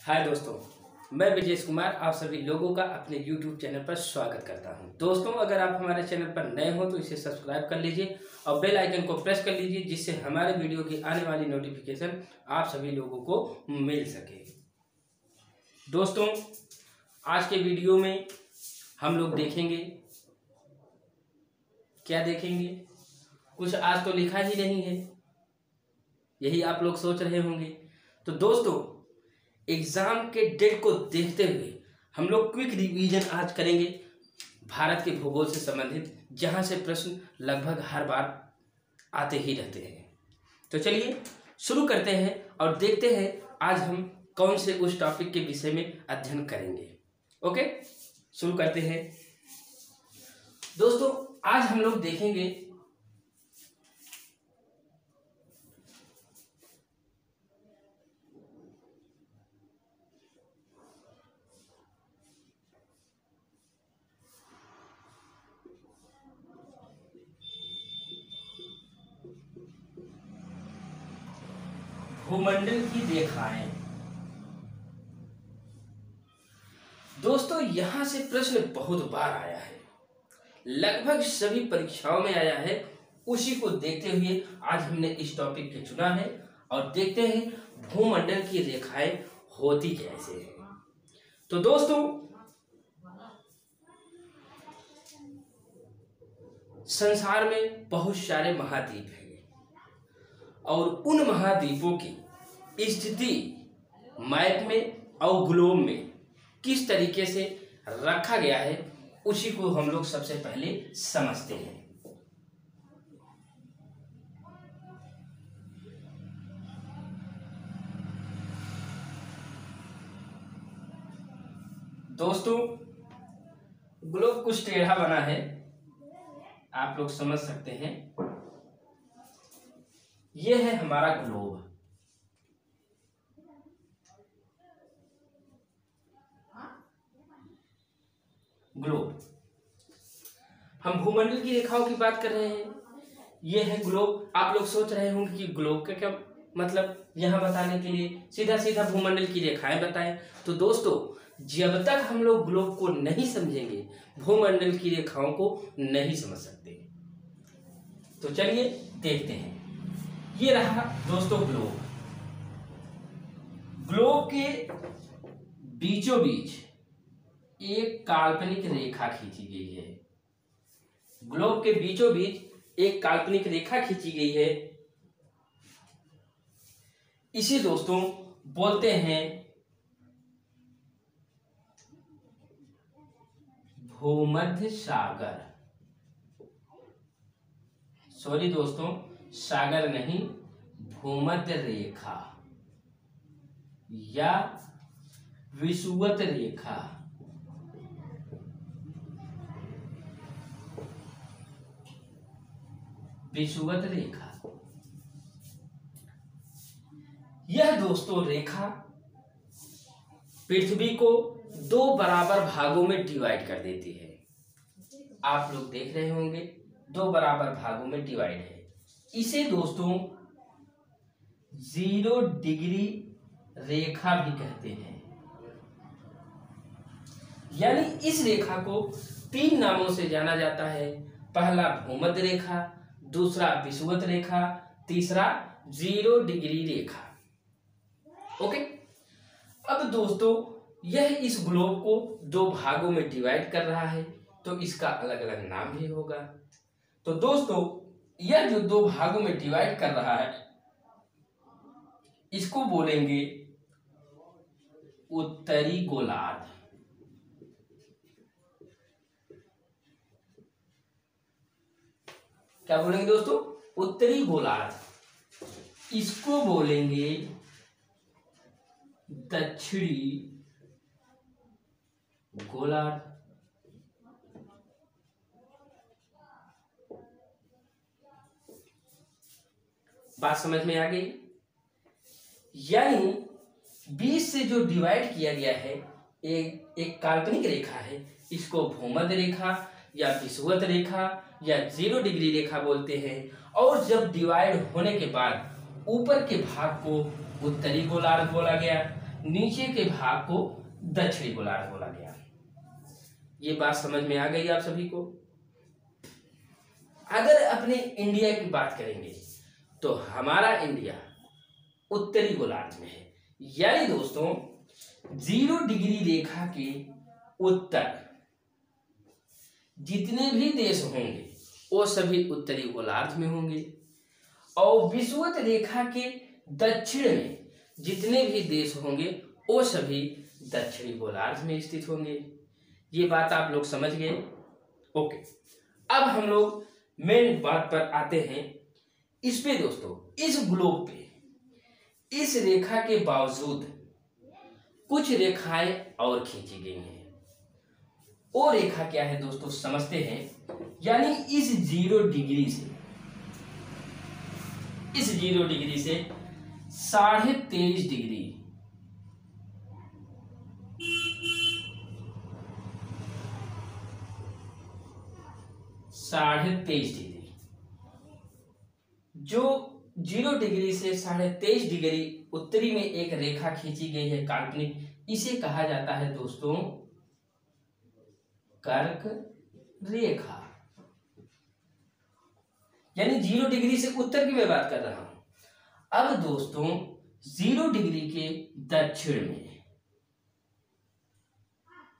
हाय दोस्तों, मैं विजेश कुमार आप सभी लोगों का अपने YouTube चैनल पर स्वागत करता हूं। दोस्तों, अगर आप हमारे चैनल पर नए हो तो इसे सब्सक्राइब कर लीजिए और बेल आइकन को प्रेस कर लीजिए, जिससे हमारे वीडियो की आने वाली नोटिफिकेशन आप सभी लोगों को मिल सके। दोस्तों, आज के वीडियो में हम लोग देखेंगे, क्या देखेंगे? कुछ आज तो लिखा ही नहीं है, यही आप लोग सोच रहे होंगे। तो दोस्तों, एग्जाम के डेट को देखते हुए हम लोग क्विक रिवीजन आज करेंगे भारत के भूगोल से संबंधित, जहां से प्रश्न लगभग हर बार आते ही रहते हैं। तो चलिए शुरू करते हैं और देखते हैं आज हम कौन से उस टॉपिक के विषय में अध्ययन करेंगे। ओके, शुरू करते हैं। दोस्तों, आज हम लोग देखेंगे भूमंडल की रेखाएं। दोस्तों, यहां से प्रश्न बहुत बार आया है, लगभग सभी परीक्षाओं में आया है। उसी को देखते हुए आज हमने इस टॉपिक को चुना है और देखते हैं भूमंडल की रेखाएं होती कैसे हैं। तो दोस्तों, संसार में बहुत सारे महाद्वीप हैं और उन महाद्वीपों की स्थिति मैप में और ग्लोब में किस तरीके से रखा गया है, उसी को हम लोग सबसे पहले समझते हैं। दोस्तों, ग्लोब कुछ टेढ़ा बना है, आप लोग समझ सकते हैं। यह है हमारा ग्लोब। ग्लोब, हम भूमंडल की रेखाओं की बात कर रहे हैं। यह है ग्लोब। आप लोग सोच रहे होंगे कि ग्लोब का क्या मतलब, यहां बताने के लिए सीधा सीधा भूमंडल की रेखाएं बताएं। तो दोस्तों, जब तक हम लोग ग्लोब को नहीं समझेंगे, भूमंडल की रेखाओं को नहीं समझ सकते। तो चलिए देखते हैं। ये रहा दोस्तों ग्लोब। ग्लोब के बीचों बीच एक काल्पनिक रेखा खींची गई है। ग्लोब के बीचों बीच एक काल्पनिक रेखा खींची गई है। इसे दोस्तों बोलते हैं भूमध्य सागर। सॉरी दोस्तों, सागर नहीं, भूमध्य रेखा या विषुवत रेखा। विषुवत रेखा, यह दोस्तों रेखा पृथ्वी को दो बराबर भागों में डिवाइड कर देती है। आप लोग देख रहे होंगे, दो बराबर भागों में डिवाइड है। इसे दोस्तों 0 डिग्री रेखा भी कहते हैं। यानी इस रेखा को 3 नामों से जाना जाता है। पहला भूमध्य रेखा, दूसरा विषुवत रेखा, तीसरा 0 डिग्री रेखा। ओके, अब दोस्तों यह इस ग्लोब को 2 भागों में डिवाइड कर रहा है, तो इसका अलग अलग नाम भी होगा। तो दोस्तों, यह जो 2 भागों में डिवाइड कर रहा है, इसको बोलेंगे उत्तरी गोलार्ध। क्या बोलेंगे दोस्तों? उत्तरी गोलार्ध। इसको बोलेंगे दक्षिणी गोलार्ध। बात समझ में आ गई? यानी 20 से जो डिवाइड किया गया है, एक काल्पनिक रेखा है, इसको भूमध्य रेखा या विषुवत रेखा या 0 डिग्री रेखा बोलते हैं। और जब डिवाइड होने के बाद ऊपर के भाग को उत्तरी गोलार्ध बोला गया, नीचे के भाग को दक्षिणी गोलार्ध बोला गया। ये बात समझ में आ गई आप सभी को। अगर अपने इंडिया की बात करेंगे तो हमारा इंडिया उत्तरी गोलार्ध में है, यानी दोस्तों 0 डिग्री रेखा के उत्तर जितने भी देश होंगे वो सभी उत्तरी गोलार्ध में होंगे, और विषुवत रेखा के दक्षिण में जितने भी देश होंगे वो सभी दक्षिणी गोलार्ध में स्थित होंगे। ये बात आप लोग समझ गए। ओके, अब हम लोग मेन बात पर आते हैं। इस पे दोस्तों, इस ग्लोब पे इस रेखा के बावजूद कुछ रेखाएं और खींची गई हैं। वो रेखा क्या है दोस्तों, समझते हैं। यानी इस 0 डिग्री से 23.5 डिग्री जो 0 डिग्री से 23.5 डिग्री उत्तरी में एक रेखा खींची गई है काल्पनिक, इसे कहा जाता है दोस्तों कर्क रेखा। यानी 0 डिग्री से उत्तर की मैं बात कर रहा हूं। अब दोस्तों 0 डिग्री के दक्षिण में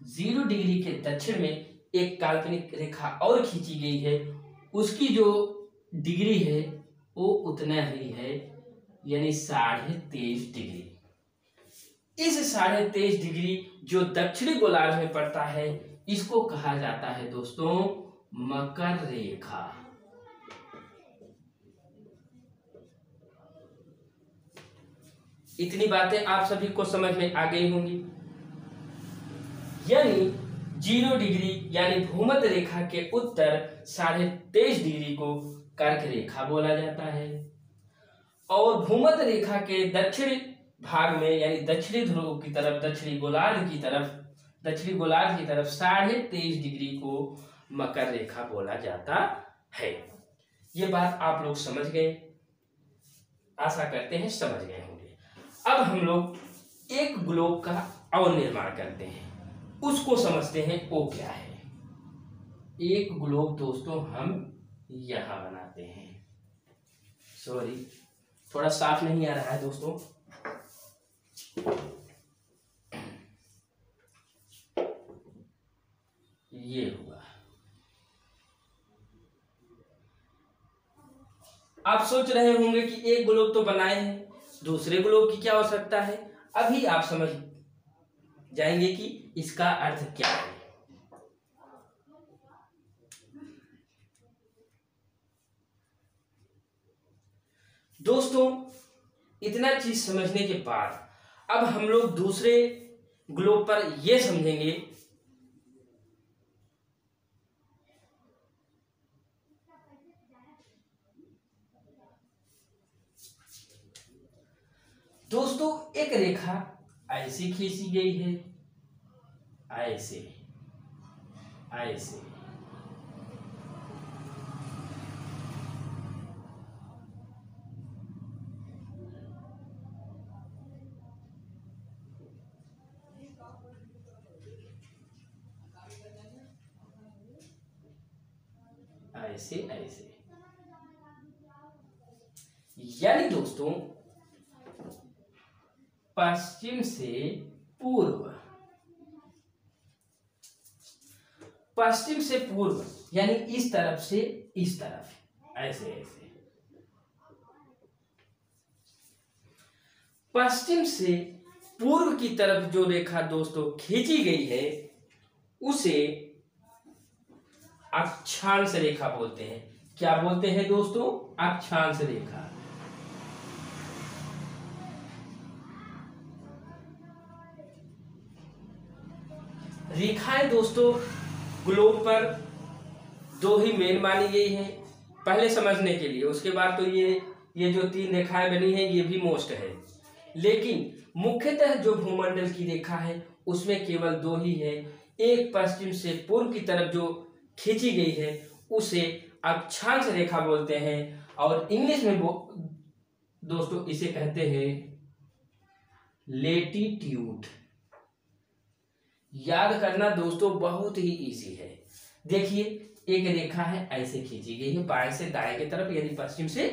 0 डिग्री के दक्षिण में एक काल्पनिक रेखा और खींची गई है। उसकी जो डिग्री है वो उतना ही है, यानी 23.5 डिग्री। इस 23.5 डिग्री जो दक्षिणी गोलार्ध में पड़ता है, इसको कहा जाता है दोस्तों मकर रेखा। इतनी बातें आप सभी को समझ में आ गई होंगी। यानी 0 डिग्री यानी भूमध्य रेखा के उत्तर 23.5 डिग्री को कर्क रेखा बोला जाता है, और भूमध्य रेखा के दक्षिणी भाग में यानी दक्षिणी ध्रुव की तरफ, दक्षिणी गोलार्ध की तरफ 23.5 डिग्री को मकर रेखा बोला जाता है। ये बात आप लोग समझ गए, आशा करते हैं समझ गए होंगे। अब हम लोग एक ग्लोब का और निर्माण करते हैं, उसको समझते हैं वो क्या है। एक ग्लोब दोस्तों हम यहां बनाते हैं। सॉरी, थोड़ा साफ नहीं आ रहा है दोस्तों। ये हुआ। आप सोच रहे होंगे कि एक ग्लोब तो बनाए हैं, दूसरे ग्लोब की क्या आवश्यकता है। अभी आप समझ जाएंगे कि इसका अर्थ क्या है। दोस्तों इतना चीज समझने के बाद अब हम लोग दूसरे ग्लोब पर यह समझेंगे दोस्तों एक रेखा ऐसे खींची गई है, ऐसे ऐसे ऐसे ऐसे। यानी दोस्तों पश्चिम से पूर्व, पश्चिम से पूर्व यानी इस तरफ से इस तरफ, ऐसे ऐसे। पश्चिम से पूर्व की तरफ जो रेखा दोस्तों खींची गई है उसे अक्षांश रेखा बोलते हैं। क्या बोलते हैं दोस्तों? अक्षांश रेखा। रेखाएं दोस्तों ग्लोब पर दो ही मेन मानी गई हैं पहले समझने के लिए। उसके बाद तो ये जो 3 रेखाएं बनी हैं ये भी मोस्ट है, लेकिन मुख्यतः जो भूमंडल की रेखा है उसमें केवल 2 ही है। एक पश्चिम से पूर्व की तरफ जो खींची गई है उसे अक्षांश रेखा बोलते हैं, और इंग्लिश में दोस्तों इसे कहते हैं लेटीट्यूड। याद करना दोस्तों बहुत ही इजी है। देखिए एक रेखा है, ऐसे खींची गई है बाएं से दाएं की तरफ, यानी पश्चिम से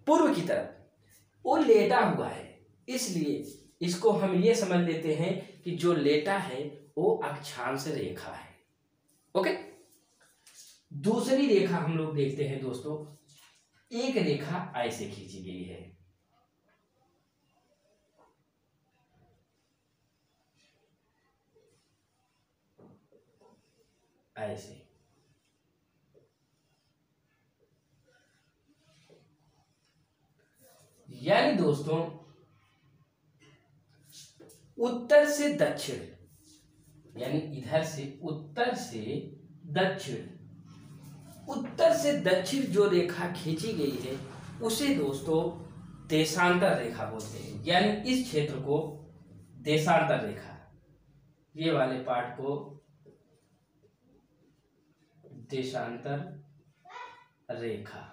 पूर्व की तरफ। वो लेटा हुआ है, इसलिए इसको हम ये समझ लेते हैं कि जो लेटा है वो अक्षांश रेखा है। ओके, दूसरी रेखा हम लोग देखते हैं दोस्तों। एक रेखा ऐसे खींची गई है, ऐसे। यानी दोस्तों उत्तर से दक्षिण, यानी इधर से उत्तर से दक्षिण, उत्तर से दक्षिण जो रेखा खींची गई है उसे दोस्तों देशांतर रेखा बोलते हैं। यानी इस क्षेत्र को देशांतर रेखा, ये वाले पार्ट को देशांतर रेखा।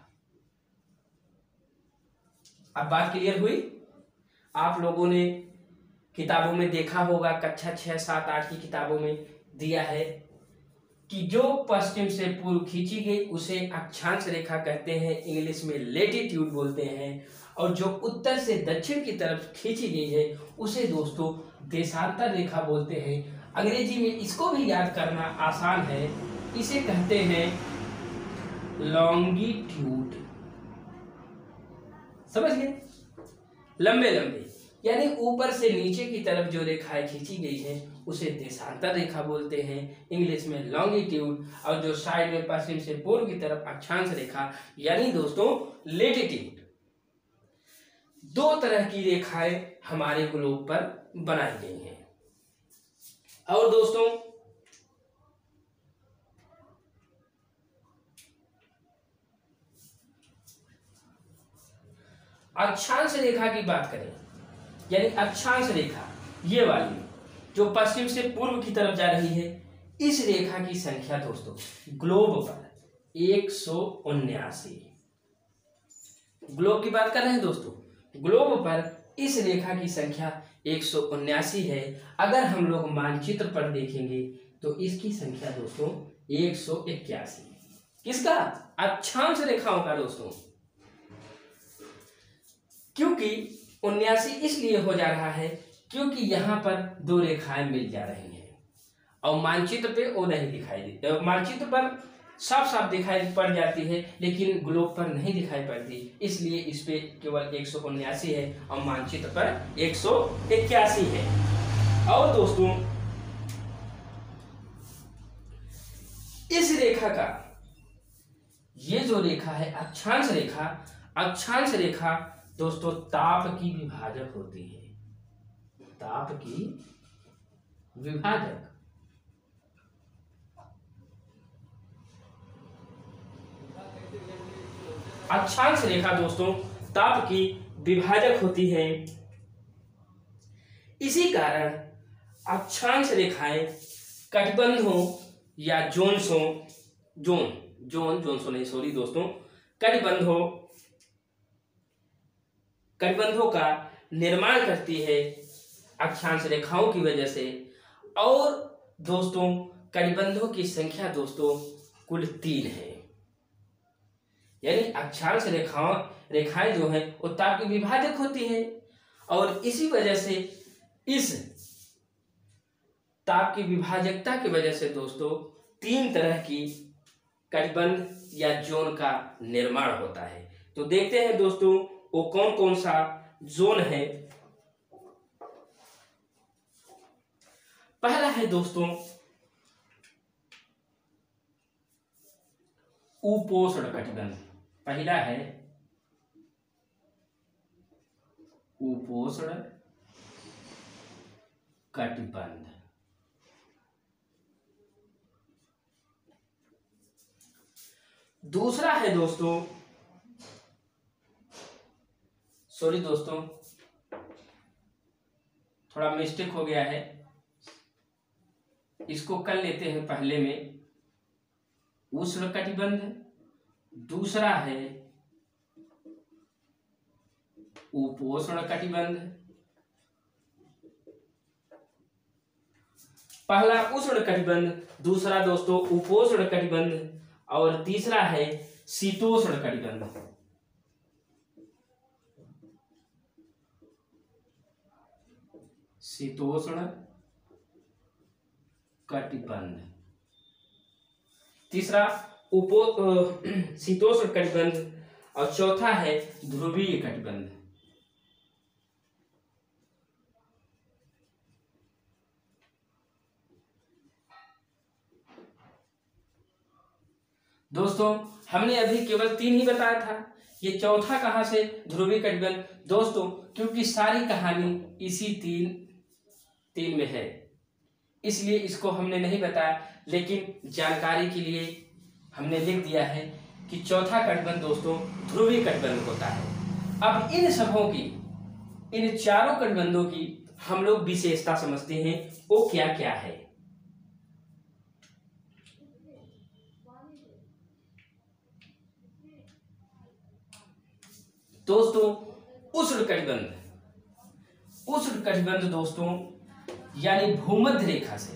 अब बात क्लियर हुई। आप लोगों ने किताबों में देखा होगा, कक्षा 6, 7, 8 की किताबों में दिया है कि जो पश्चिम से पूर्व खींची गई उसे अक्षांश रेखा कहते हैं, इंग्लिश में लेटीट्यूड बोलते हैं, और जो उत्तर से दक्षिण की तरफ खींची गई है उसे दोस्तों देशांतर रेखा बोलते हैं। अंग्रेजी में इसको भी याद करना आसान है, इसे कहते हैं लॉन्गिट्यूड। समझ गए? लंबे लंबे, यानी ऊपर से नीचे की तरफ जो रेखाएं खींची गई है उसे देशांतर रेखा बोलते हैं, इंग्लिश में लॉन्गिट्यूड, और जो साइड में पश्चिम से पूर्व की तरफ अक्षांश रेखा यानी दोस्तों लेटीट्यूड। दो तरह की रेखाएं हमारे ग्लोब पर बनाई गई हैं। और दोस्तों अक्षांश रेखा की बात करें, यानी अक्षांश रेखा ये वाली जो पश्चिम से पूर्व की तरफ जा रही है, इस रेखा की संख्या दोस्तों ग्लोब पर 179। ग्लोब की बात कर रहे हैं दोस्तों, ग्लोब पर इस रेखा की संख्या 179 है। अगर हम लोग मानचित्र पर देखेंगे तो इसकी संख्या दोस्तों 181। किसका? अक्षांश रेखाओं का दोस्तों। क्योंकि 79 इसलिए हो जा रहा है क्योंकि यहाँ पर दो रेखाएं मिल जा रही हैं और मानचित्र पे वो नहीं दिखाई देती। मानचित्र पर साफ साफ दिखाई पड़ जाती है लेकिन ग्लोब पर नहीं दिखाई पड़ती, इसलिए इस पे केवल 179 है और मानचित्र पर 181 है। और दोस्तों इस रेखा का ये जो रेखा है अक्षांश रेखा, अक्षांश रेखा दोस्तों ताप की विभाजक होती है। ताप की विभाजक। अक्षांश रेखा दोस्तों ताप की विभाजक होती है। इसी कारण अक्षांश रेखाएं कटिबंधों या जोन्सों कटिबंधों का निर्माण करती है अक्षांश रेखाओं की वजह से। और दोस्तों कटिबंधों की संख्या दोस्तों कुल 3 है। यानी अक्षांश रेखाएं जो हैं वो ताप की विभाजक होती है और इसी वजह से इस ताप की विभाजकता की वजह से दोस्तों 3 तरह की कटिबंध या जोन का निर्माण होता है। तो देखते हैं दोस्तों वो कौन कौन सा जोन है। पहला है दोस्तों उपोष्ण कटिबंध। पहला है उपोष्ण कटिबंध। दूसरा है दोस्तों, सॉरी दोस्तों थोड़ा मिस्टेक हो गया है, इसको कर लेते हैं पहले में उष्ण कटिबंध। दूसरा है उपोष्ण कटिबंध पहला उष्ण कटिबंध, दूसरा दोस्तों उपोष्ण कटिबंध और तीसरा है शीतोष्ण कटिबंध। शीतोष्ण कटिबंध, तीसरा शीतोष्ण कटिबंध और चौथा है ध्रुवीय कटिबंध। दोस्तों हमने अभी केवल 3 ही बताया था, ये चौथा कहां से ध्रुवीय कटिबंध। दोस्तों क्योंकि सारी कहानी इसी तीन में है, इसलिए इसको हमने नहीं बताया, लेकिन जानकारी के लिए हमने लिख दिया है कि चौथा कटिबंध दोस्तों ध्रुवीय कटिबंध होता है। अब इन सबों की, इन चारों कटिबंधों की हम लोग विशेषता समझते हैं, वो क्या क्या है। दोस्तों उष्ण कटिबंध, उष्ण कटिबंध दोस्तों यानी भूमध्य रेखा से,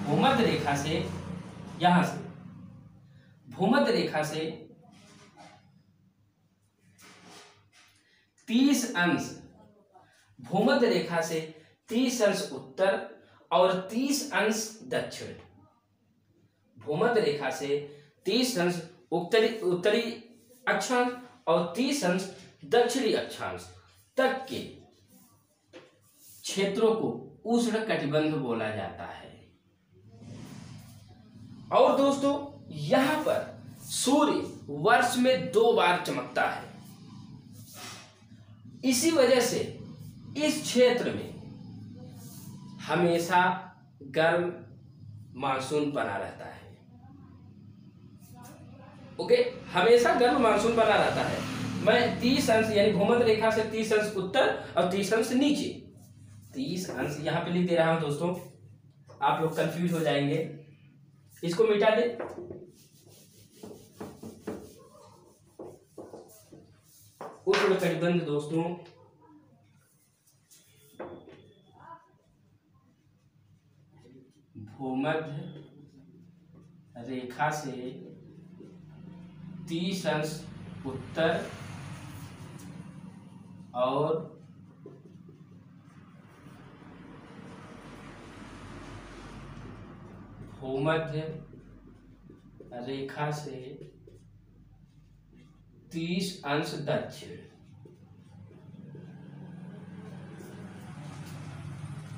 भूमध्य रेखा से यहां से, भूमध्य रेखा से 30 अंश, भूमध्य रेखा से 30 अंश उत्तर और 30 अंश दक्षिण, भूमध्य रेखा से 30 अंश उत्तरी अक्षांश और 30 अंश दक्षिणी अक्षांश तक के क्षेत्रों को उष्ण कटिबंध बोला जाता है। और दोस्तों यहां पर सूर्य वर्ष में 2 बार चमकता है, इसी वजह से इस क्षेत्र में हमेशा गर्म मानसून बना रहता है। ओके, हमेशा गर्म मानसून बना रहता है। मैं 30 अंश यानी भूमध्य रेखा से 30 अंश उत्तर और 30 अंश नीचे, 30 अंश यहां पे लिख दे रहा हूं दोस्तों, आप लोग कंफ्यूज हो जाएंगे, इसको मिटा दे। उष्ण कटिबंध दोस्तों भूमध्य रेखा से 30 अंश उत्तर और भूमध्य रेखा से 30 अंश दक्षिण,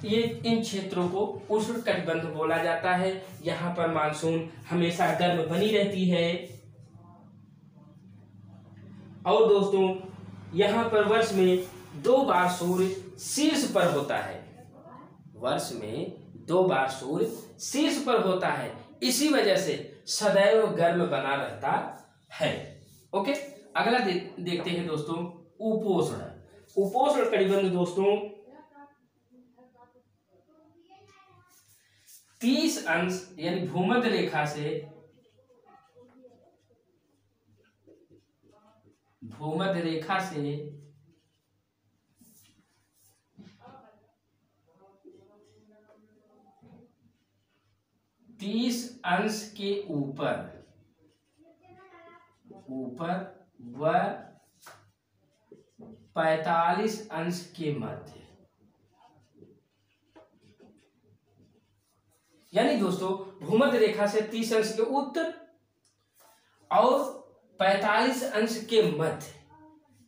ये इन क्षेत्रों को उष्ण कटिबंध बोला जाता है। यहाँ पर मानसून हमेशा गर्म बनी रहती है। और दोस्तों यहाँ पर वर्ष में 2 बार सूर्य शीर्ष पर होता है, वर्ष में 2 बार सूर्य शीर्ष पर होता है, इसी वजह से सदैव गर्म बना रहता है। ओके, अगला देखते हैं दोस्तों उपोष्ण, उपोष्ण कटिबंध दोस्तों 30 अंश यानी भूमध्य रेखा से, भूमध्य रेखा से 30 अंश के ऊपर व 45 अंश के मध्य, यानी दोस्तों भूमध्य रेखा से 30 अंश के उत्तर और 45 अंश के मध्य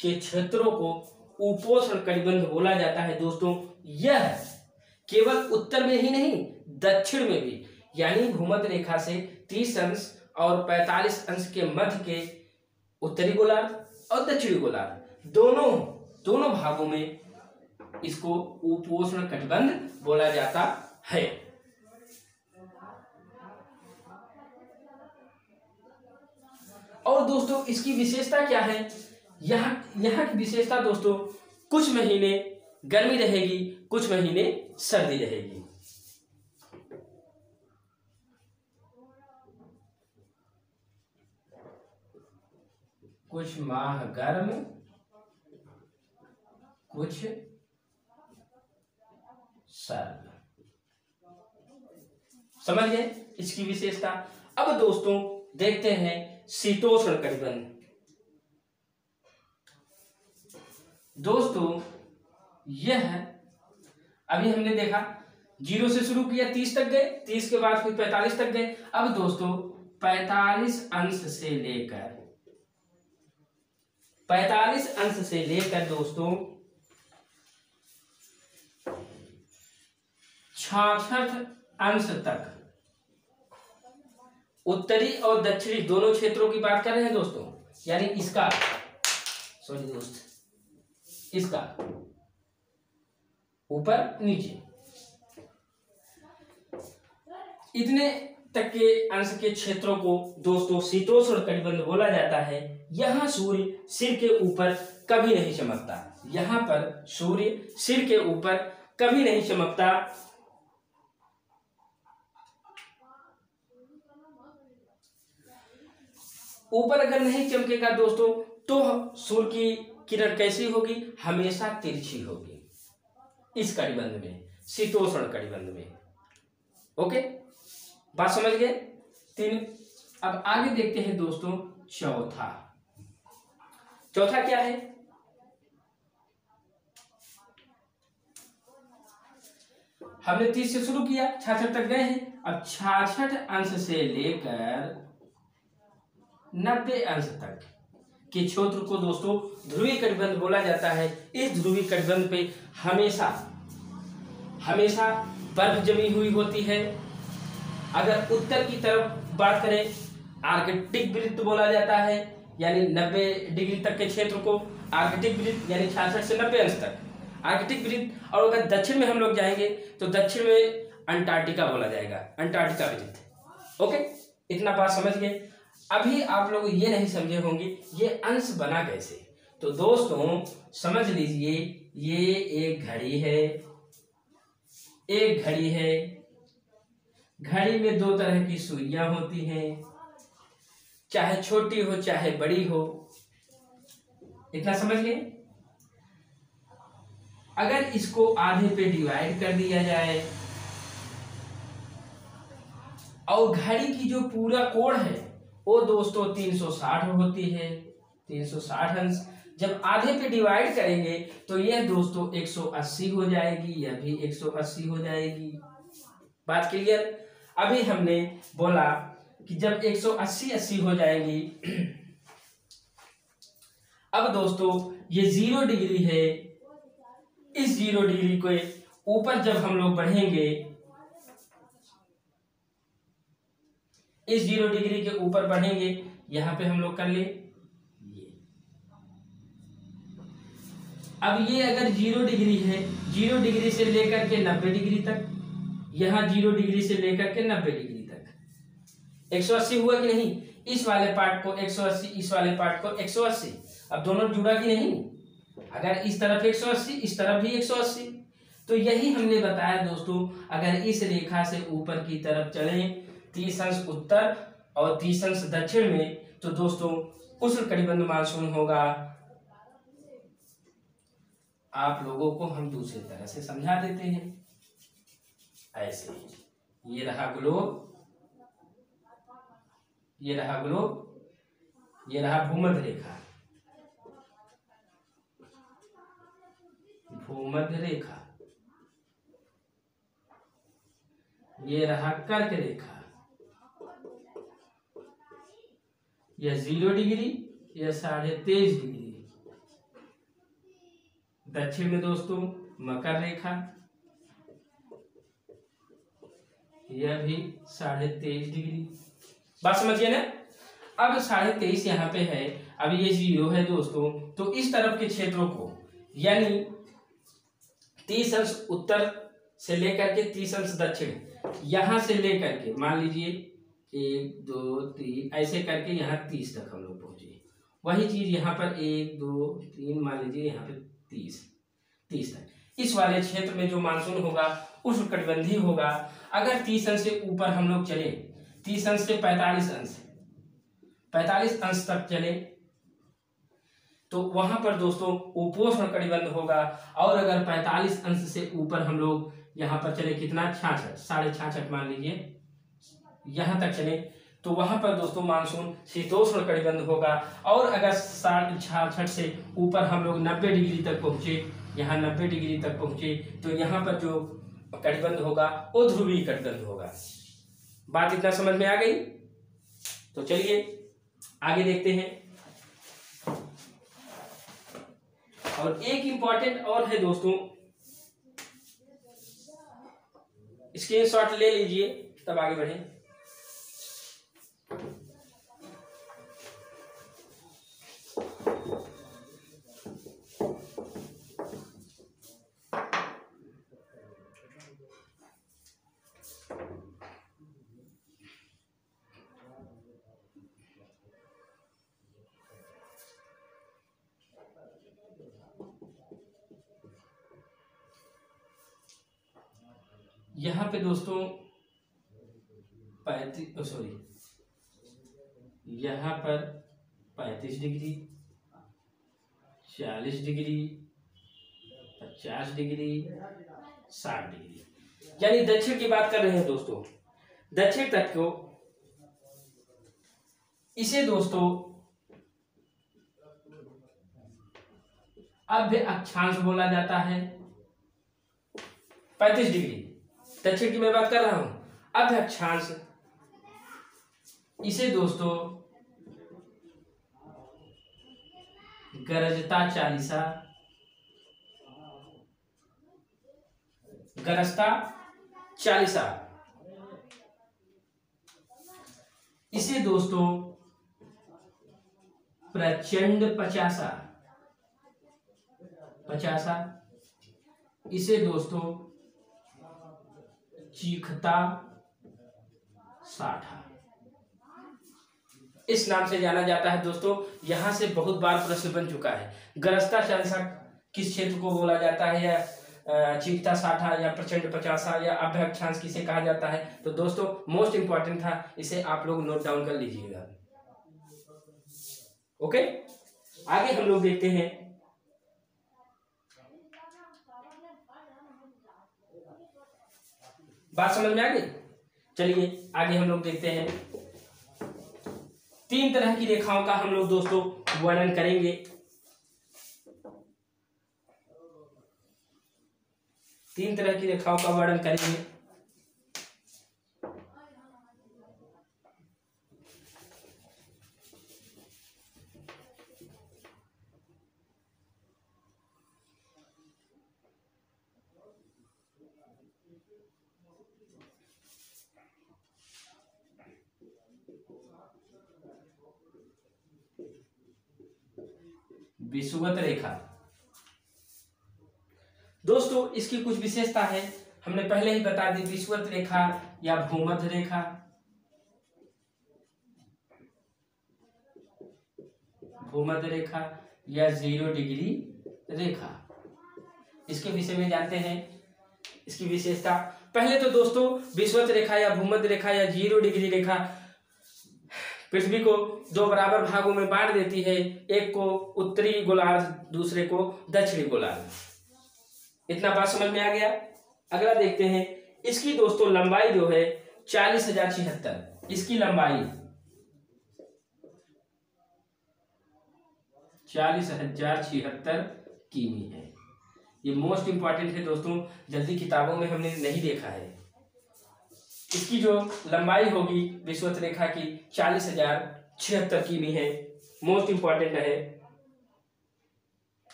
के क्षेत्रों को उपोष्ण कटिबंध बोला जाता है। दोस्तों यह केवल उत्तर में ही नहीं, दक्षिण में भी, यानी भूमध्य रेखा से 30 अंश और 45 अंश के मध्य के उत्तरी गोलार्ध और दक्षिणी गोलार्ध दोनों भागों में इसको उपोष्ण कटिबंध बोला जाता है। और दोस्तों इसकी विशेषता क्या है? यहाँ की विशेषता दोस्तों, कुछ महीने गर्मी रहेगी, कुछ महीने सर्दी रहेगी। कुछ माह गर्म, कुछ सर्द। समझ गए इसकी विशेषता। अब दोस्तों देखते हैं शीतोष्ण कटिबंध। दोस्तों यह अभी हमने देखा 0 से शुरू किया 30 तक गए, 30 के बाद फिर 45 तक गए। अब दोस्तों 45 अंश से लेकर दोस्तों 66 अंश तक उत्तरी और दक्षिणी दोनों क्षेत्रों की बात कर रहे हैं दोस्तों। यानी इसका इसका ऊपर नीचे इतने तक के अंश के क्षेत्रों को दोस्तों शीतोष्ण कटिबंध बोला जाता है। यहां सूर्य सिर के ऊपर कभी नहीं चमकता, यहां पर सूर्य सिर के ऊपर कभी नहीं चमकता। ऊपर अगर नहीं चमकेगा दोस्तों तो सूर्य की किरण कैसी होगी, हमेशा तिरछी होगी इस कटिबंध में, शीतोष्ण कटिबंध में। ओके, बात समझ गए 3। अब आगे देखते हैं दोस्तों चौथा क्या है। हमने 30 से शुरू किया 66 तक गए हैं। अब 66 अंश से लेकर 90 अंश तक के क्षेत्र को दोस्तों ध्रुवीय कटिबंध बोला जाता है। इस ध्रुवीय कटिबंध पे हमेशा बर्फ जमी हुई होती है। अगर उत्तर की तरफ बात करें आर्कटिक वृत्त बोला जाता है, यानी 90 डिग्री तक के क्षेत्र को आर्कटिक वृत्त, यानी 66 से 90 अंश तक आर्कटिक वृत्त। और अगर दक्षिण में हम लोग जाएंगे तो दक्षिण में अंटार्कटिका बोला जाएगा, अंटार्कटिका वृत्त। ओके, इतना बात समझ गए। अभी आप लोग ये नहीं समझे होंगे ये अंश बना कैसे। तो दोस्तों समझ लीजिए, ये एक घड़ी है, घड़ी में 2 तरह की सुइयां होती हैं, चाहे छोटी हो चाहे बड़ी हो। इतना समझ गए। अगर इसको आधे पे डिवाइड कर दिया जाए और घड़ी की जो पूरा कोण है वो दोस्तों 360 होती है, 360 अंश। जब आधे पे डिवाइड करेंगे तो यह दोस्तों 180 हो जाएगी, यह भी 180 हो जाएगी। बात क्लियर। अभी हमने बोला कि जब 180 हो जाएंगी, अब दोस्तों ये 0 डिग्री है, इस 0 डिग्री को ऊपर जब हम लोग बढ़ेंगे, इस 0 डिग्री के ऊपर बढ़ेंगे, यहां पे हम लोग कर ले ये। अब ये अगर 0 डिग्री है, 0 डिग्री से लेकर के 90 डिग्री तक, यहां 0 डिग्री से लेकर के 90 डिग्री तक 180 हुआ कि नहीं। इस वाले पार्ट को 180, इस वाले पार्ट को 180। अब दोनों जुड़ा कि नहीं। अगर इस तरफ 180, इस तरफ भी 180, तो यही हमने बताया दोस्तों। अगर इस रेखा से ऊपर की तरफ चलें 30 अंश उत्तर और 30 अंश दक्षिण में, तो दोस्तों उष्णकटिबंधीय मानसून होगा। आप लोगों को हम दूसरी तरह से समझा देते हैं। ऐसे ये रहा ग्लोब, ये रहा भूमध्य रेखा, ये रहा कर्क रेखा, यह 0 डिग्री, यह 23.5 डिग्री। दक्षिण में दोस्तों मकर रेखा, यह भी 23.5 डिग्री। बात समझिए ना। अब 23.5 यहाँ पे है, अब ये 0 है दोस्तों। तो इस तरफ के क्षेत्रों को, यानी 30 अंश उत्तर से लेकर के 30 अंश दक्षिण, यहां से लेकर के मान लीजिए 1 2 3 ऐसे करके यहाँ 30 तक हम लोग पहुंचे। वही चीज यहाँ पर 1 2 3 मान लीजिए यहाँ पे 30 तक। इस वाले क्षेत्र में जो मानसून होगा उष्णकटिबंधीय होगा। अगर 30 अंश से ऊपर हम लोग चले, 30 अंश से 45 अंश तक चले, तो वहां पर दोस्तों उपोष्ण कटिबंध होगा। और अगर 45 अंश से ऊपर हम लोग यहाँ पर चले, कितना 66 मान लीजिए, यहाँ तक चले तो वहां पर दोस्तों मानसून शीतोष्ण कटिबंध होगा। और अगर 66 से ऊपर हम लोग 90 डिग्री तक पहुंचे, यहाँ 90 डिग्री तक पहुंचे, तो यहाँ पर जो कटिबंध होगा वो ध्रुवीय कटिबंध होगा। बात इतना समझ में आ गई? तो चलिए आगे देखते हैं। और एक इंपॉर्टेंट और है दोस्तों, स्क्रीनशॉट ले लीजिए तब आगे बढ़ें। यहाँ पे दोस्तों 35 डिग्री, 40 डिग्री, 50 डिग्री, 60 डिग्री, यानी दक्षिण की बात कर रहे हैं दोस्तों। दक्षिण तट को इसे दोस्तों अभ्य अक्षांश बोला जाता है। 35 डिग्री दक्षिण की मैं बात कर रहा हूं, अभ्य अक्षांश, इसे दोस्तों गरजता चालीसा, गरजता चालीसा, इसे दोस्तों प्रचंड पचासा, इसे दोस्तों चीखता साठा, इस नाम से जाना जाता है दोस्तों। यहां से बहुत बार प्रश्न बन चुका है। गरजता चालीसा किस क्षेत्र को बोला जाता है, या चीखता साठा, या प्रचंड पचासा, या अभ्य अक्षांश किसे कहा जाता है? तो दोस्तों मोस्ट इंपॉर्टेंट था, इसे आप लोग नोट डाउन कर लीजिएगा। ओके, आगे हम लोग देखते हैं। बात समझ में आ गई? चलिए आगे हम लोग देखते हैं। 3 तरह की रेखाओं का हम लोग दोस्तों वर्णन करेंगे। तीन तरह की रेखाओं का वर्णन करेंगे। विषुवत रेखा दोस्तों, इसकी कुछ विशेषता है, हमने पहले ही बता दी। विषुवत रेखा या भूमध्य रेखा, भूमध्य रेखा या 0 डिग्री रेखा, इसके विषय में जानते हैं। इसकी विशेषता, पहले तो दोस्तों विषुवत रेखा या भूमध्य रेखा या 0 डिग्री रेखा पृथ्वी को 2 बराबर भागों में बांट देती है, एक को उत्तरी गोलार्ध, दूसरे को दक्षिणी गोलार्ध। इतना बात समझ में आ गया? अगला देखते हैं। इसकी दोस्तों लंबाई जो है 40,076, इसकी लंबाई 40,076 किमी है। ये मोस्ट इंपॉर्टेंट है दोस्तों, जल्दी किताबों में हमने नहीं देखा है। इसकी जो लंबाई होगी विषुवत रेखा की 40,076 किमी है, मोस्ट इंपॉर्टेंट है।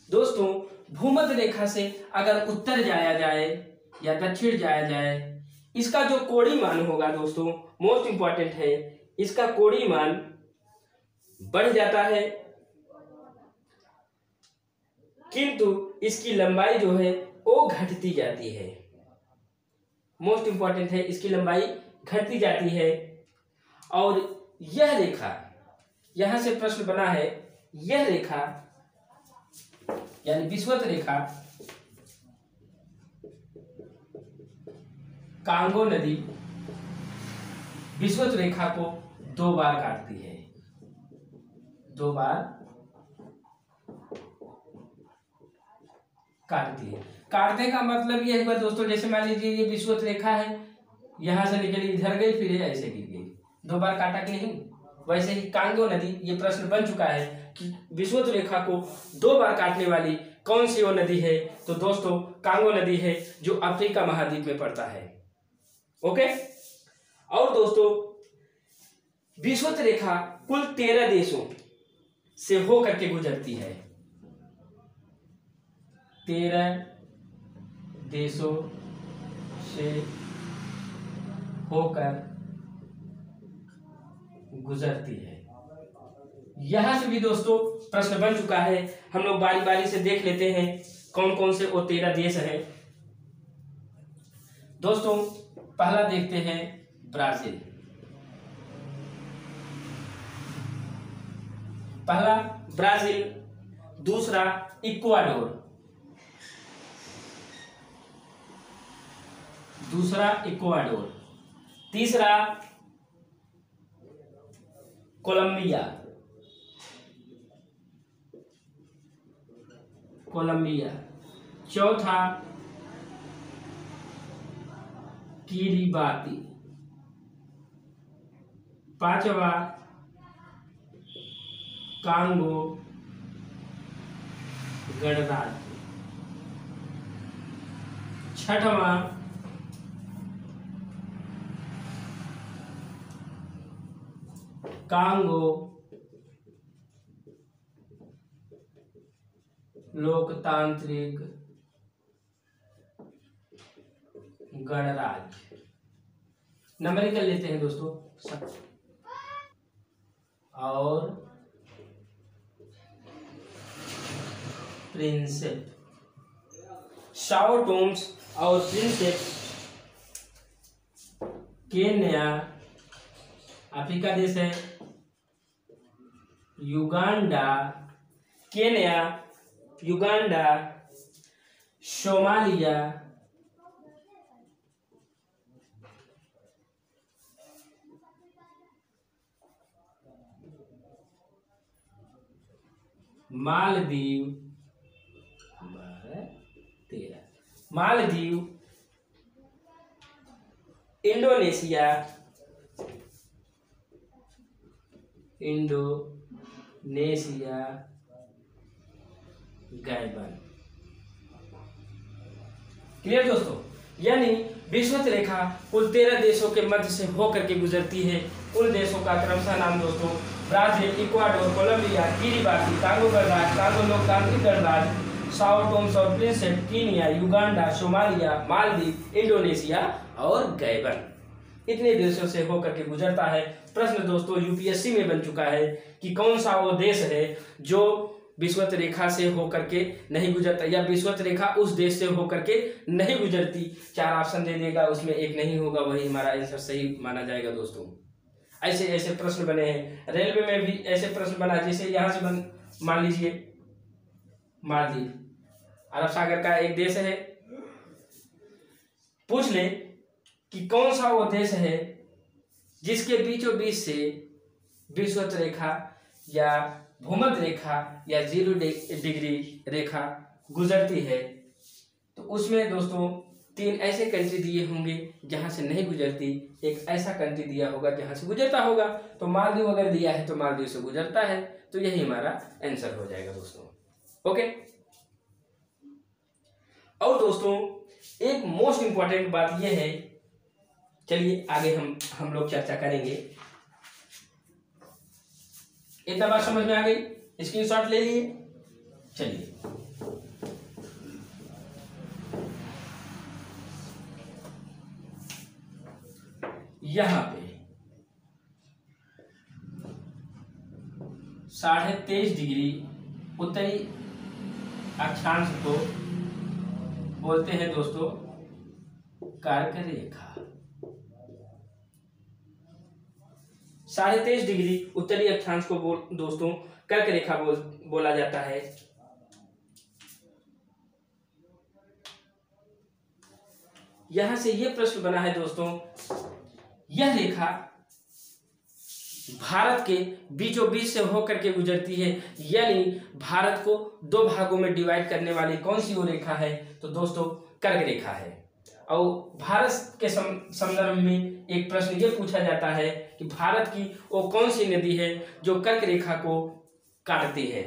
दोस्तों भूमध्य रेखा से अगर उत्तर जाया जाए या दक्षिण जाया जाए, इसका जो कोणीय मान होगा दोस्तों, मोस्ट इंपॉर्टेंट है, इसका कोणीय मान बढ़ जाता है, किंतु इसकी लंबाई जो है वो घटती जाती है। मोस्ट इंपॉर्टेंट है, इसकी लंबाई घटती जाती है। और यह रेखा, यहां से प्रश्न बना है, यह रेखा यानी विषुवत रेखा कांगो नदी विषुवत रेखा को 2 बार काटती है। 2 बार काटती है। काटने का मतलब ये हुआ दोस्तों, जैसे मान लीजिए ये विषुवत रेखा है, यहां से निकली इधर गई, फिर ये ऐसे गिर गई, 2 बार काटा कि नहीं। वैसे ही कांगो नदी, ये प्रश्न बन चुका है कि विषुवत रेखा को 2 बार काटने वाली कौन सी वो नदी है, तो दोस्तों कांगो नदी है, जो अफ्रीका महाद्वीप में पड़ता है। ओके। और दोस्तों विषुवत रेखा कुल 13 देशों से होकर के गुजरती है, 13 देशों से होकर गुजरती है। यहां से भी दोस्तों प्रश्न बन चुका है, हम लोग बारी बारी से देख लेते हैं कौन कौन से वो 13 देश हैं। दोस्तों पहला देखते हैं ब्राजील, पहला ब्राजील, दूसरा इक्वाडोर, तीसरा कोलंबिया, चौथा किरिबाती, पांचवा कांगो गणराज्य, छठवां कांगो लोकतांत्रिक गणराज्य। नंबरिंग कर लेते हैं दोस्तों। और प्रिंसेप, साओ टोम्स और प्रिंसेप केन्या अफ्रीका देश है, Uganda, Kenya, Uganda, Somalia, Maldives, 13 Maldives, Indonesia, Gabon. Clear दोस्तों, यानी विषुवत रेखा कुल 13 देशों के मध्य से होकर के गुजरती है। उन देशों का क्रमशः नाम दोस्तों Brazil, Ecuador, Colombia, Kiribati, Congo गणराज्य, कांगो लोकतांत्रिक गणराज्य, साओ टोम्स और Principe, Kenya, Uganda, Somalia, Maldives, Indonesia और गैबन। इतने देशों से होकर के गुजरता है। प्रश्न दोस्तों यूपीएससी में बन चुका है कि कौन सा वो देश है जो विषुवत रेखा से होकर के नहीं गुजरता, या विषुवत रेखा उस देश से होकर के नहीं गुजरती। 4 ऑप्शन दे देगा, उसमें एक नहीं होगा, वही हमारा आंसर सही माना जाएगा दोस्तों। ऐसे ऐसे प्रश्न बने हैं। रेलवे में भी ऐसे प्रश्न बना, जैसे यहाँ से मान लीजिए मालदीव अरब सागर का एक देश है, पूछ ले कि कौन सा वो देश है जिसके बीचों बीच से विषुवत रेखा या भूमध्य रेखा या 0 डिग्री रेखा गुजरती है। तो उसमें दोस्तों 3 ऐसे कंट्री दिए होंगे जहां से नहीं गुजरती, एक ऐसा कंट्री दिया होगा जहां से गुजरता होगा। तो मालदीव अगर दिया है तो मालदीव से गुजरता है, तो यही हमारा आंसर हो जाएगा दोस्तों। ओके। और दोस्तों एक मोस्ट इंपॉर्टेंट बात यह है, चलिए आगे हम लोग चर्चा करेंगे। इतना बात समझ में आ गई, स्क्रीनशॉट ले लिए। चलिए यहां पे 23.5 डिग्री उत्तरी अक्षांश को बोलते हैं दोस्तों कर्क रेखा। 23.5 डिग्री उत्तरी अक्षांश को दोस्तों कर्क रेखा बोला जाता है। यहां से यह प्रश्न बना है दोस्तों, यह रेखा भारत के बीचों बीच से होकर के गुजरती है, यानी भारत को दो भागों में डिवाइड करने वाली कौन सी वो रेखा है? तो दोस्तों कर्क रेखा है। और भारत के संदर्भ में एक प्रश्न ये पूछा जाता है कि भारत की वो कौन सी नदी है जो कर्क रेखा को काटती है?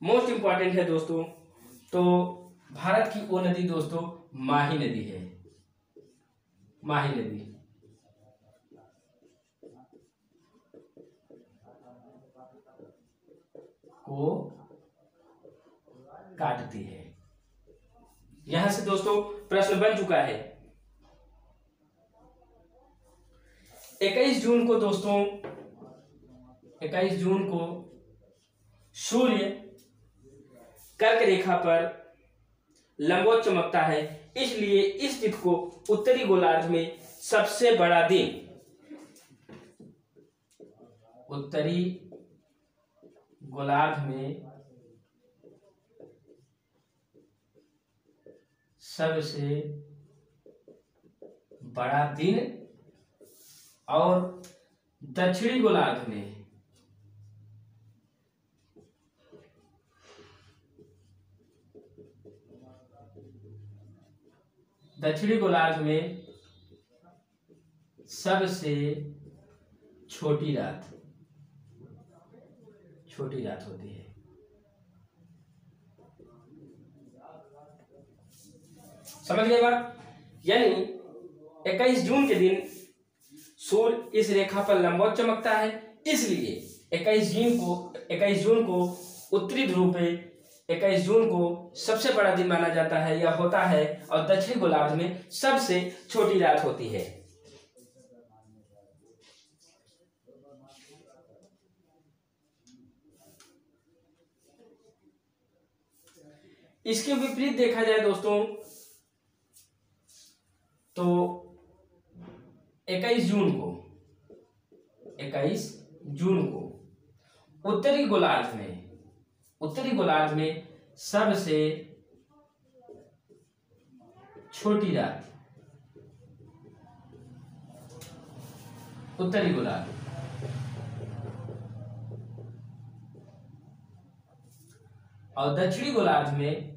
मोस्ट इंपॉर्टेंट है दोस्तों। तो भारत की वो नदी दोस्तों माही नदी है। माही नदी को काटती है। यहां से दोस्तों प्रश्न बन चुका है। 21 जून को दोस्तों 21 जून को सूर्य कर्क रेखा पर लंबवत चमकता है, इसलिए इस तिथि को उत्तरी गोलार्ध में सबसे बड़ा दिन, उत्तरी गोलार्ध में सबसे बड़ा दिन और दक्षिणी गोलार्ध में सबसे छोटी रात होती है। समझ गए बात? यानी 21 जून के दिन सूर्य इस रेखा पर लंबवत चमकता है, इसलिए 21 जून को उत्तरी ध्रुव पे 21 जून को सबसे बड़ा दिन माना जाता है या होता है, और दक्षिणी गोलार्ध में सबसे छोटी रात होती है। इसके विपरीत देखा जाए दोस्तों तो 21 जून को उत्तरी गोलार्ध में सबसे छोटी रात, उत्तरी गोलार्ध, और दक्षिणी गोलार्ध में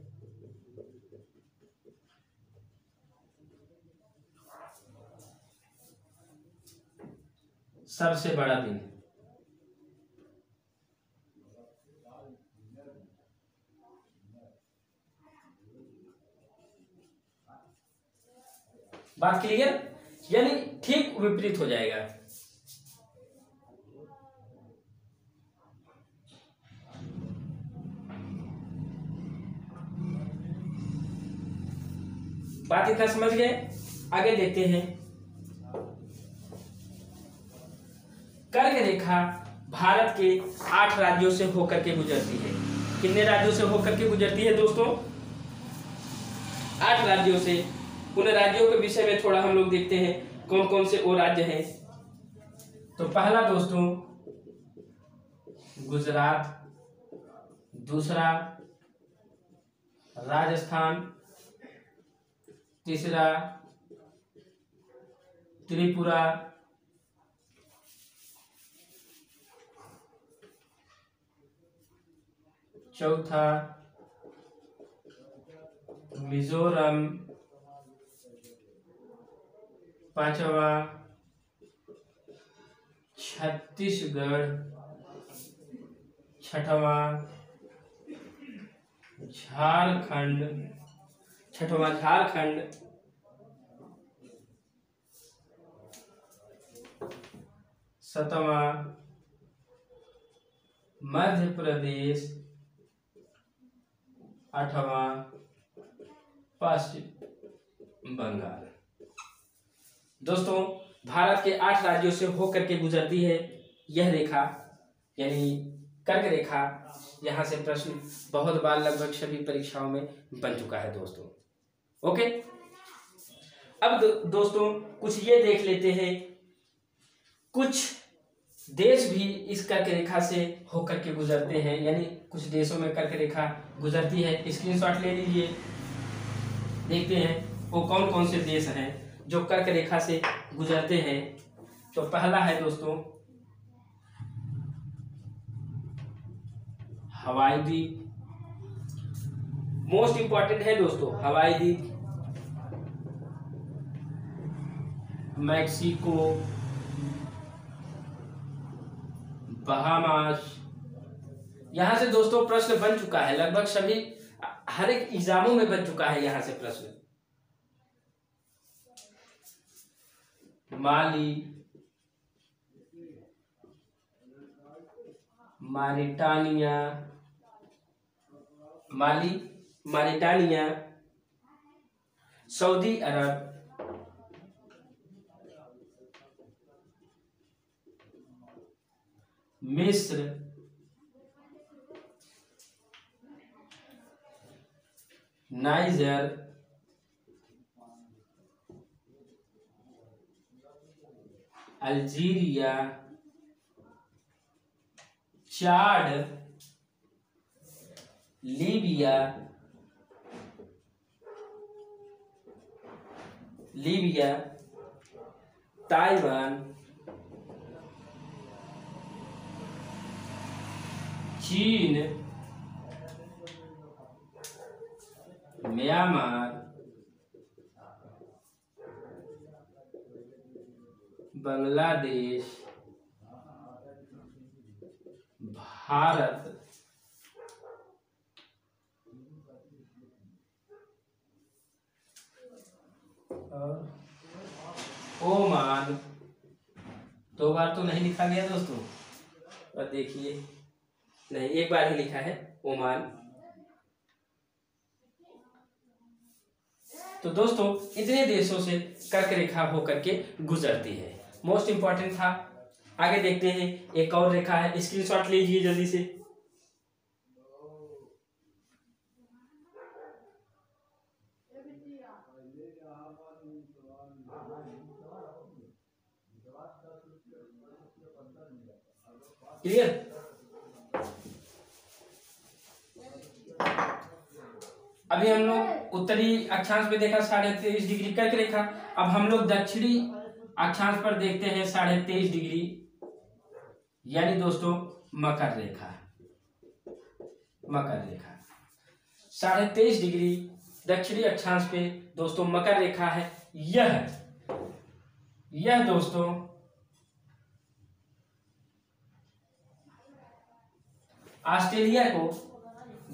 सबसे बड़ा दिन। बात क्लियर? यानी ठीक विपरीत हो जाएगा। बात इतना समझ गए? आगे देखते हैं। कर्क रेखा भारत के 8 राज्यों से होकर के गुजरती है। कितने राज्यों से होकर के गुजरती है दोस्तों? 8 राज्यों से। उन राज्यों के विषय में थोड़ा हम लोग देखते हैं कौन कौन से वो राज्य हैं। तो पहला दोस्तों गुजरात, दूसरा राजस्थान, तीसरा त्रिपुरा, चौथा मिजोरम, पांचवा छत्तीसगढ़, छठवा झारखंड, सातवां मध्य प्रदेश, आठवां पश्चिम बंगाल। दोस्तों भारत के 8 राज्यों से होकर के गुजरती है यह रेखा, यानी कर्क रेखा। यहां से प्रश्न बहुत बार लगभग सभी परीक्षाओं में बन चुका है दोस्तों। ओके, अब दोस्तों कुछ ये देख लेते हैं, कुछ देश भी इस कर्क रेखा से होकर के गुजरते हैं, यानी कुछ देशों में कर्क रेखा गुजरती है। स्क्रीनशॉट ले लीजिए, देखते हैं वो कौन कौन से देश हैं जो कर्क रेखा से गुजरते हैं। तो पहला है दोस्तों हवाई द्वीप, मोस्ट इंपॉर्टेंट है दोस्तों हवाई द्वीप, मैक्सिको, बहामास। यहां से दोस्तों प्रश्न बन चुका है, लगभग सभी हर एक एग्जामों में बन चुका है यहां से प्रश्न। माली, मारिटानिया, माली, मारिटानिया, सऊदी अरब, मिस्र, नाइजर, अल्जीरिया, चाड, लीबिया, ताइवान, चीन, म्यांमार, बांग्लादेश, भारत, ओमान। 2 बार तो नहीं लिखा गया दोस्तों, और देखिए नहीं, 1 बार ही लिखा है ओमान। तो दोस्तों इतने देशों से कर्क रेखा होकर के गुजरती है, मोस्ट इंपॉर्टेंट था। आगे देखते हैं, एक और रेखा है, स्क्रीनशॉट लीजिए जल्दी से। क्लियर? अभी हम लोग उत्तरी अक्षांश में देखा 23.5 डिग्री कर्क रेखा। अब हम लोग दक्षिणी अक्षांश पर देखते हैं 23.5 डिग्री, यानी दोस्तों मकर रेखा। मकर रेखा 23.5 डिग्री दक्षिणी अक्षांश पे दोस्तों मकर रेखा है। यह दोस्तों ऑस्ट्रेलिया को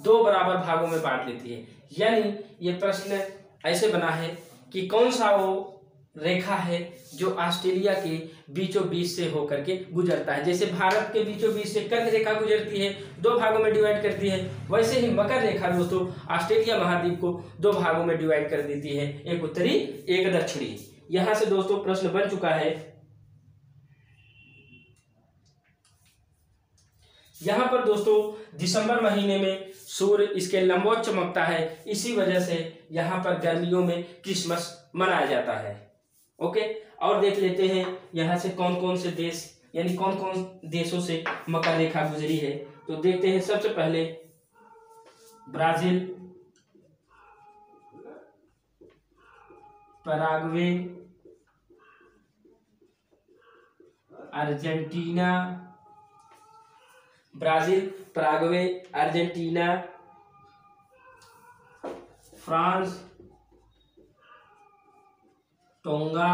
2 बराबर भागों में बांट लेती है। यानी ये प्रश्न ऐसे बना है कि कौन सा वो रेखा है जो ऑस्ट्रेलिया के बीचों बीच से होकर के गुजरता है। जैसे भारत के बीचों बीच से कर्क रेखा गुजरती है, 2 भागों में डिवाइड करती है, वैसे ही मकर रेखा दोस्तों ऑस्ट्रेलिया महाद्वीप को 2 भागों में डिवाइड कर देती है, एक उत्तरी एक दक्षिणी। यहां से दोस्तों प्रश्न बन चुका है। यहां पर दोस्तों दिसंबर महीने में सूर्य इसके लंबवत चमकता है, इसी वजह से यहां पर गर्मियों में क्रिसमस मनाया जाता है। ओके, और देख लेते हैं यहां से कौन कौन से देश, यानी कौन कौन देशों से मकर रेखा गुजरी है। तो देखते हैं, सबसे पहले Brazil, Paraguay, Argentina, Brazil, Paraguay, Argentina, France, tonga,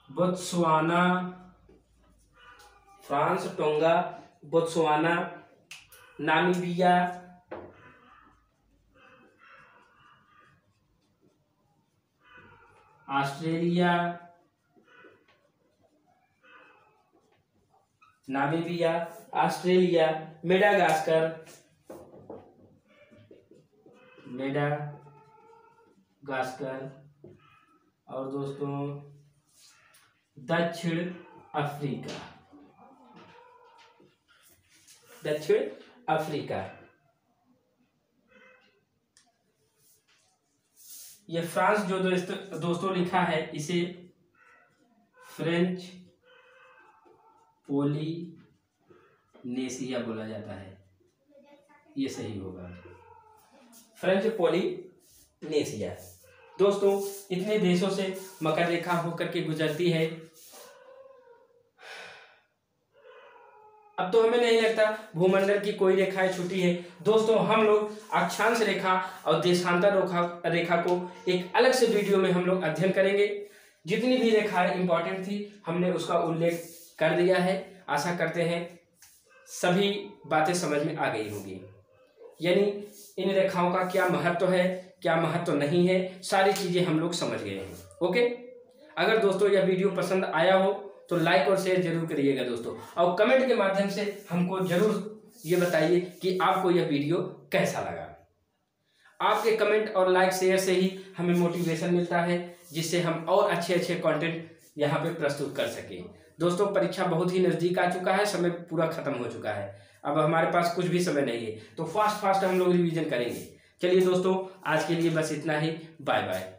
Botswana, France, tonga, Botswana, Namibia, Australia, Namibia, Australia, Madagascar, और दोस्तों दक्षिण अफ्रीका। ये फ्रांस जो दोस्तों लिखा है, इसे फ्रेंच पोलिनेशिया बोला जाता है, ये सही होगा, फ्रेंच पोलिनेशिया। दोस्तों इतने देशों से मकर रेखा होकर के गुजरती है। अब तो हमें नहीं लगता भूमंडल की कोई रेखाएं छूटी है। दोस्तों हम लोग अक्षांश रेखा और देशांतर रेखा को एक अलग से वीडियो में हम लोग अध्ययन करेंगे। जितनी भी रेखाएं इंपॉर्टेंट थी हमने उसका उल्लेख कर दिया है। आशा करते हैं सभी बातें समझ में आ गई होंगी, यानी इन रेखाओं का क्या महत्व है, क्या महत्व नहीं है, सारी चीजें हम लोग समझ गए हैं। ओके, अगर दोस्तों यह वीडियो पसंद आया हो तो लाइक और शेयर जरूर करिएगा दोस्तों, और कमेंट के माध्यम से हमको जरूर ये बताइए कि आपको यह वीडियो कैसा लगा। आपके कमेंट और लाइक शेयर से ही हमें मोटिवेशन मिलता है, जिससे हम और अच्छे अच्छे कंटेंट यहाँ पे प्रस्तुत कर सकें। दोस्तों परीक्षा बहुत ही नज़दीक आ चुका है, समय पूरा खत्म हो चुका है, अब हमारे पास कुछ भी समय नहीं है, तो फास्ट हम लोग रिवीजन करेंगे। चलिए दोस्तों आज के लिए बस इतना ही, बाय बाय।